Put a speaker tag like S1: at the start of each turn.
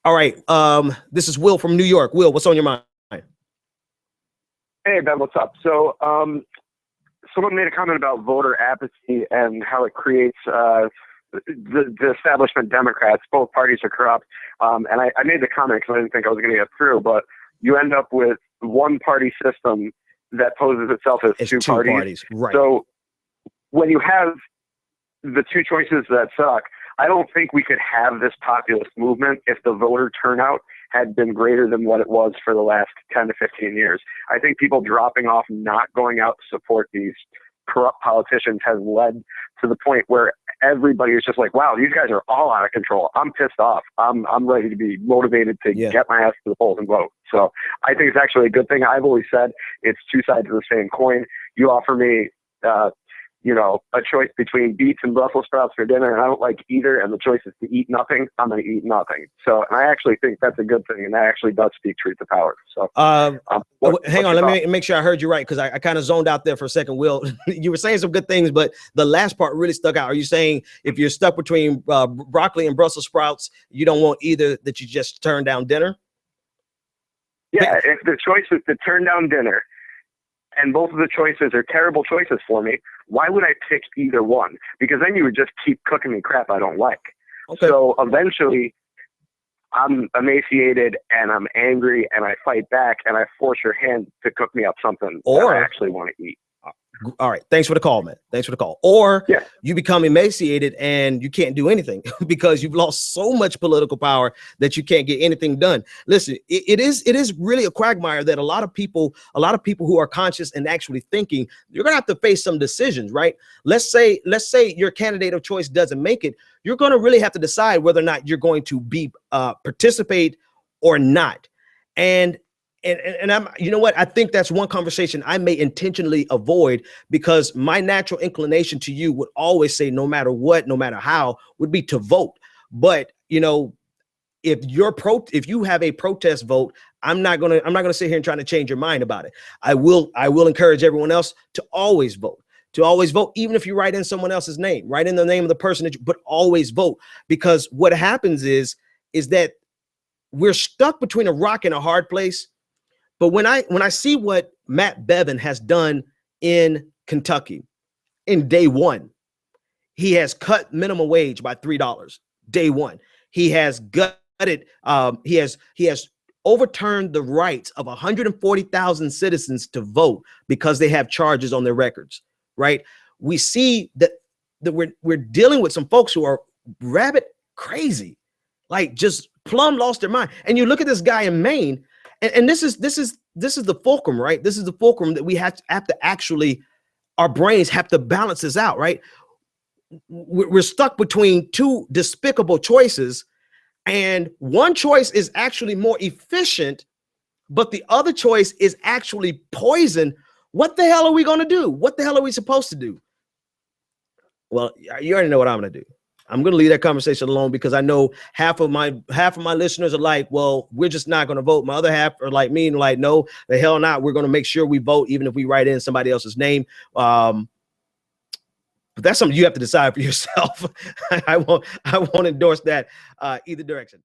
S1: All right. This is Will from New York. Will, what's on your mind?
S2: Hey, Ben, what's up? So, someone made a comment about voter apathy and how it creates the establishment Democrats. Both parties are corrupt. And I made the comment because I didn't think I was going to get through, but you end up with one party system that poses itself as two parties.
S1: Right.
S2: So when you have the two choices that suck, I don't think we could have this populist movement if the voter turnout had been greater than what it was for the last 10 to 15 years. I think people dropping off, not going out to support these corrupt politicians has led to the point where everybody is just like, wow, these guys are all out of control. I'm pissed off. I'm ready to be motivated to get my ass to the polls and vote. So I think it's actually a good thing. I've always said it's two sides of the same coin. You offer me, a choice between beets and Brussels sprouts for dinner, and I don't like either, and the choice is to eat nothing, I'm going to eat nothing. So, and I actually think that's a good thing, and that actually does speak truth to power. So,
S1: hang on, let me make sure I heard you right, because I kind of zoned out there for a second, Will. You were saying some good things, but the last part really stuck out. Are you saying if you're stuck between broccoli and Brussels sprouts, you don't want either, that you just turn down dinner?
S2: Yeah, if the choice is to turn down dinner, and both of the choices are terrible choices for me, why would I pick either one? Because then you would just keep cooking me crap I don't like. Okay. So eventually I'm emaciated and I'm angry and I fight back and I force your hand to cook me up something that I actually want to eat.
S1: All right. Thanks for the call, man. Thanks for the call. Or you become emaciated and you can't do anything because you've lost so much political power that you can't get anything done. Listen, it is really a quagmire that a lot of people who are conscious and actually thinking, you're going to have to face some decisions, right? Let's say your candidate of choice doesn't make it. You're going to really have to decide whether or not you're going to be participate or not. And I'm, you know what? I think that's one conversation I may intentionally avoid, because my natural inclination to you would always say, no matter what, no matter how, would be to vote. But if you have a protest vote, I'm not gonna sit here and try to change your mind about it. I will encourage everyone else to always vote. Even if you write in someone else's name, write in the name of the person but always vote. Because what happens is that we're stuck between a rock and a hard place. But when I see what Matt Bevin has done in Kentucky in day one, he has cut minimum wage by $3. Day one, he has gutted. He has overturned the rights of 140,000 citizens to vote because they have charges on their records. Right? We see that we're dealing with some folks who are rabbit crazy, like just plumb lost their mind. And you look at this guy in Maine. And this is the fulcrum, right? This is the fulcrum that we have to actually, our brains have to balance this out, right? We're stuck between two despicable choices, and one choice is actually more efficient, but the other choice is actually poison. What the hell are we going to do? What the hell are we supposed to do? Well, you already know what I'm going to do. I'm going to leave that conversation alone, because I know half of my listeners are like, well, we're just not going to vote. My other half are like me and like, no, the hell not. We're going to make sure we vote, even if we write in somebody else's name. But that's something you have to decide for yourself. I won't endorse that either direction.